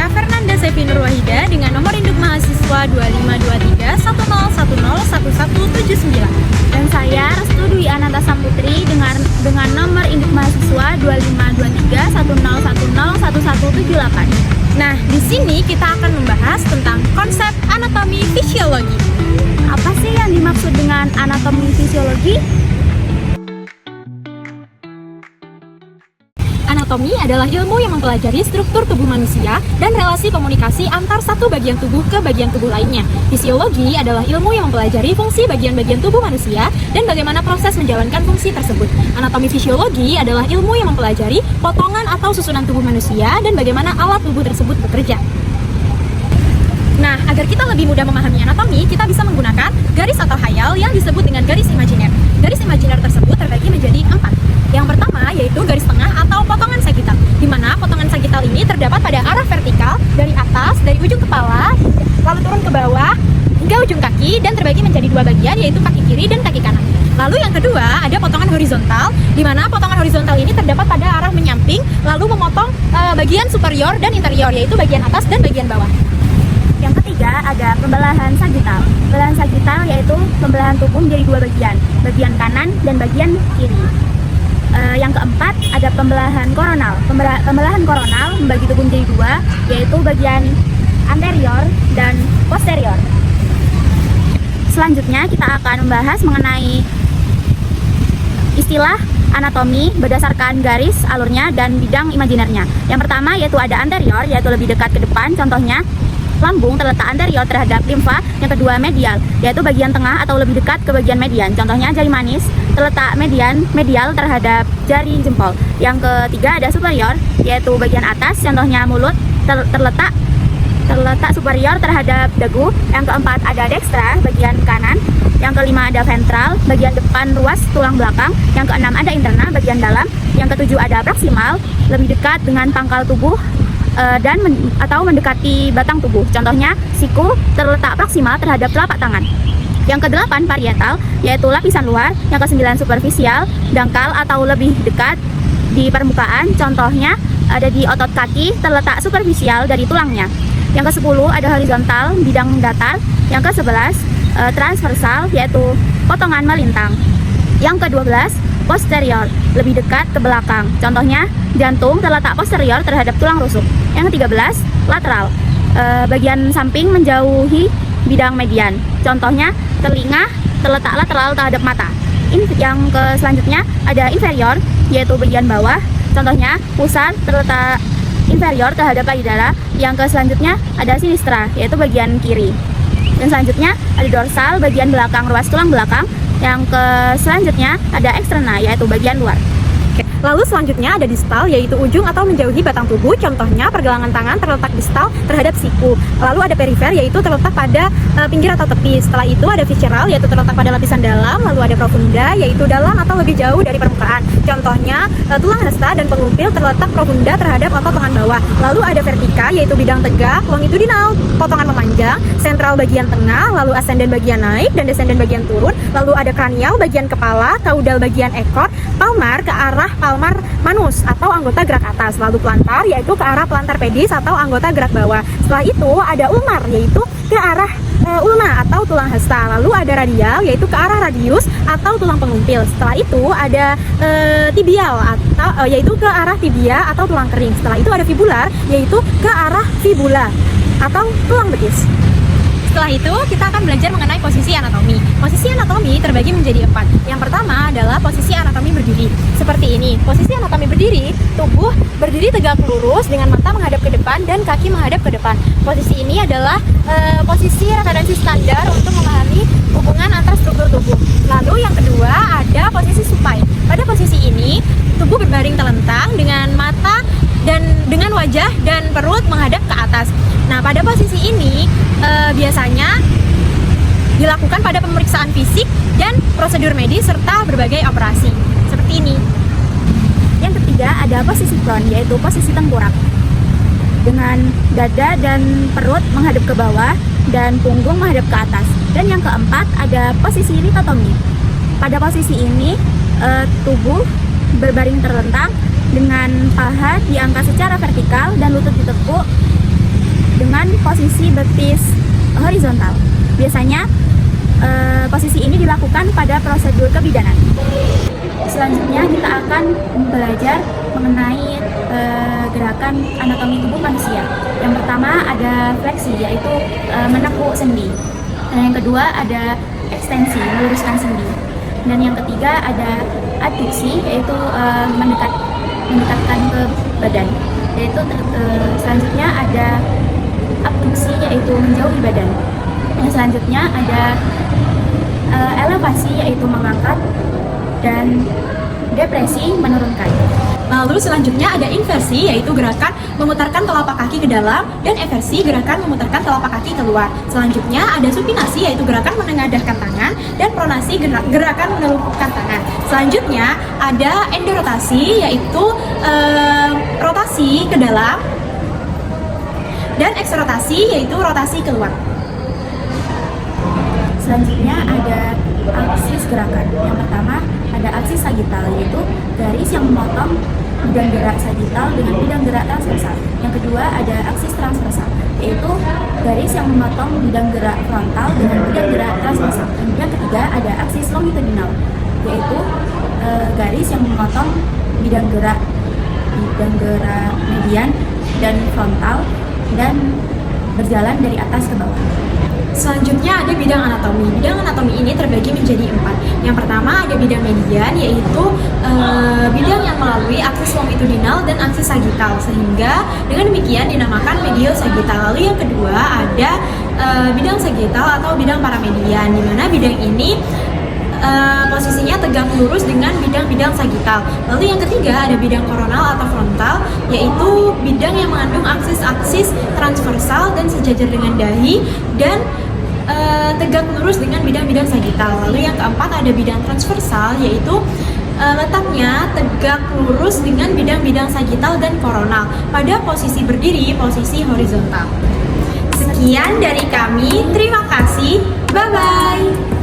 saya Fernanda Sevi Nurwahida dengan nomor induk mahasiswa 252310101179. Dan saya Restu Dwi Ananta Samputri dengan nomor induk mahasiswa 252310101178. Nah, di sini kita akan membahas tentang konsep anatomi fisiologi. Apa sih yang dimaksud dengan anatomi fisiologi? Anatomi adalah ilmu yang mempelajari struktur tubuh manusia dan relasi komunikasi antar satu bagian tubuh ke bagian tubuh lainnya. Fisiologi adalah ilmu yang mempelajari fungsi bagian-bagian tubuh manusia dan bagaimana proses menjalankan fungsi tersebut. Anatomi fisiologi adalah ilmu yang mempelajari potongan atau susunan tubuh manusia dan bagaimana alat tubuh tersebut bekerja. Nah, agar kita lebih mudah memahami anatomi, kita bisa menggunakan garis atau hayal yang disebut dengan garis imajiner. Garis imajiner tersebut terbagi menjadi 4. Yang pertama yaitu garis tengah atau potongan sagital, di mana potongan sagital ini terdapat pada arah vertikal dari atas, dari ujung kepala, lalu turun ke bawah, hingga ujung kaki dan terbagi menjadi 2 bagian yaitu kaki kiri dan kaki kanan. Lalu yang kedua ada potongan horizontal, di mana potongan horizontal ini terdapat pada arah menyamping, lalu memotong bagian superior dan interior yaitu bagian atas dan bagian bawah. Yang ketiga ada pembelahan sagital. Pembelahan sagital yaitu pembelahan tubuh menjadi 2 bagian, bagian kanan dan bagian kiri. Yang keempat ada pembelahan koronal. Pembelahan koronal membagi tubuh menjadi 2, yaitu bagian anterior dan posterior. Selanjutnya kita akan membahas mengenai istilah anatomi berdasarkan garis, alurnya, dan bidang imajinernya. Yang pertama yaitu ada anterior, yaitu lebih dekat ke depan, contohnya lambung terletak anterior terhadap limfa. Yang kedua medial, yaitu bagian tengah atau lebih dekat ke bagian median, contohnya jari manis terletak medial terhadap jari jempol. Yang ketiga ada superior, yaitu bagian atas, contohnya mulut terletak superior terhadap dagu. Yang keempat ada dextra, bagian kanan. Yang kelima ada ventral, bagian depan ruas tulang belakang. Yang keenam ada interna, bagian dalam. Yang ketujuh ada proximal, lebih dekat dengan pangkal tubuh atau mendekati batang tubuh, contohnya siku terletak proksimal terhadap telapak tangan. Yang kedelapan parietal, yaitu lapisan luar. Yang kesembilan superficial, dangkal atau lebih dekat di permukaan, contohnya ada di otot kaki terletak superficial dari tulangnya. Yang kesepuluh ada horizontal, bidang datar. Yang kesebelas transversal, yaitu potongan melintang. Yang ke-12 posterior, lebih dekat ke belakang, contohnya jantung terletak posterior terhadap tulang rusuk. Yang ke-13 lateral, bagian samping menjauhi bidang median, contohnya telinga terletak lateral terhadap mata. Yang selanjutnya ada inferior, yaitu bagian bawah, contohnya pusar terletak inferior terhadap payudara. Yang selanjutnya ada sinistra, yaitu bagian kiri. Dan selanjutnya ada dorsal, bagian belakang ruas tulang belakang. Yang selanjutnya ada eksterna, yaitu bagian luar. Lalu selanjutnya ada distal, yaitu ujung atau menjauhi batang tubuh, contohnya pergelangan tangan terletak distal terhadap siku. Lalu ada perifer, yaitu terletak pada pinggir atau tepi. Setelah itu ada visceral, yaitu terletak pada lapisan dalam. Lalu ada profunda, yaitu dalam atau lebih jauh dari permukaan, contohnya tulang resta dan pengumpil terletak profunda terhadap otot lengan bawah. Lalu ada vertika, yaitu bidang tegak. Longitudinal, potongan memanjang. Sentral bagian tengah, lalu ascendent bagian naik dan descendent bagian turun. Lalu ada cranial bagian kepala, caudal bagian ekor. Palmar ke arah palmar manus atau anggota gerak atas. Lalu plantar, yaitu ke arah plantar pedis atau anggota gerak bawah. Setelah itu ada ulnar, yaitu ke arah ulna atau tulang hasta. Lalu ada radial, yaitu ke arah radius atau tulang pengumpil. Setelah itu ada tibial, atau yaitu ke arah tibia atau tulang kering. Setelah itu ada fibular, yaitu ke arah fibula atau tulang betis. Setelah itu kita akan belajar mengenai posisi anatomi. Posisi anatomi terbagi menjadi 4. Yang pertama adalah posisi anatomi berdiri. Seperti ini. Posisi anatomi berdiri, tubuh berdiri tegak lurus dengan mata menghadap ke depan dan kaki menghadap ke depan. Posisi ini adalah posisi referensi standar untuk memahami hubungan antar struktur tubuh. Lalu yang kedua ada posisi supine. Pada posisi ini, tubuh berbaring telentang dengan mata dan dengan wajah dan perut menghadap ke atas. Nah, pada posisi ini biasanya dilakukan pada pemeriksaan fisik dan prosedur medis serta berbagai operasi. Seperti ini. Yang ketiga ada posisi prone, yaitu posisi tengkorak. Dengan dada dan perut menghadap ke bawah dan punggung menghadap ke atas. Dan yang keempat ada posisi litotomi. Pada posisi ini tubuh berbaring terlentang dengan paha diangkat secara vertikal dan lutut ditekuk dengan posisi betis horizontal. Biasanya posisi ini dilakukan pada prosedur kebidanan. Selanjutnya kita akan belajar mengenai gerakan anatomi tubuh manusia. Yang pertama ada fleksi, yaitu menekuk sendi. Dan yang kedua ada ekstensi, meluruskan sendi. Dan yang ketiga ada adduksi, yaitu mendekatkan ke badan. Yaitu selanjutnya ada abduksi, yaitu menjauhi badan. Yang selanjutnya ada elevasi, yaitu mengangkat, dan depresi, menurunkan. Lalu selanjutnya ada inversi, yaitu gerakan memutarkan telapak kaki ke dalam, dan eversi, gerakan memutarkan telapak kaki keluar. Selanjutnya ada supinasi, yaitu gerakan menengadahkan tangan, dan pronasi, gerakan menelungkupkan tangan. Selanjutnya ada endorotasi, yaitu rotasi ke dalam, dan eksorotasi, yaitu rotasi keluar. Selanjutnya ada aksis gerakan. Yang pertama ada aksis sagital, yaitu garis yang memotong bidang gerak sagital dengan bidang gerak transversal. Yang kedua ada aksis transversal, yaitu garis yang memotong bidang gerak frontal dengan bidang gerak transversal. Yang ketiga ada aksis longitudinal, yaitu garis yang memotong bidang gerak median dan frontal dan berjalan dari atas ke bawah. Selanjutnya ada bidang anatomi. Bidang anatomi ini terbagi menjadi 4. Yang pertama ada bidang median, yaitu bidang yang melalui aksis longitudinal dan aksis sagital, sehingga dengan demikian dinamakan medio-sagital. Lalu yang kedua ada bidang sagital atau bidang paramedian, di mana bidang ini posisinya tegak lurus dengan bidang-bidang sagital. Lalu yang ketiga ada bidang koronal atau frontal, yaitu bidang yang mengandung aksis-aksis transversal dan sejajar dengan dahi dan tegak lurus dengan bidang-bidang sagital. Lalu yang keempat ada bidang transversal, yaitu letaknya tegak lurus dengan bidang-bidang sagital dan koronal pada posisi berdiri, posisi horizontal. Sekian dari kami, terima kasih, bye-bye.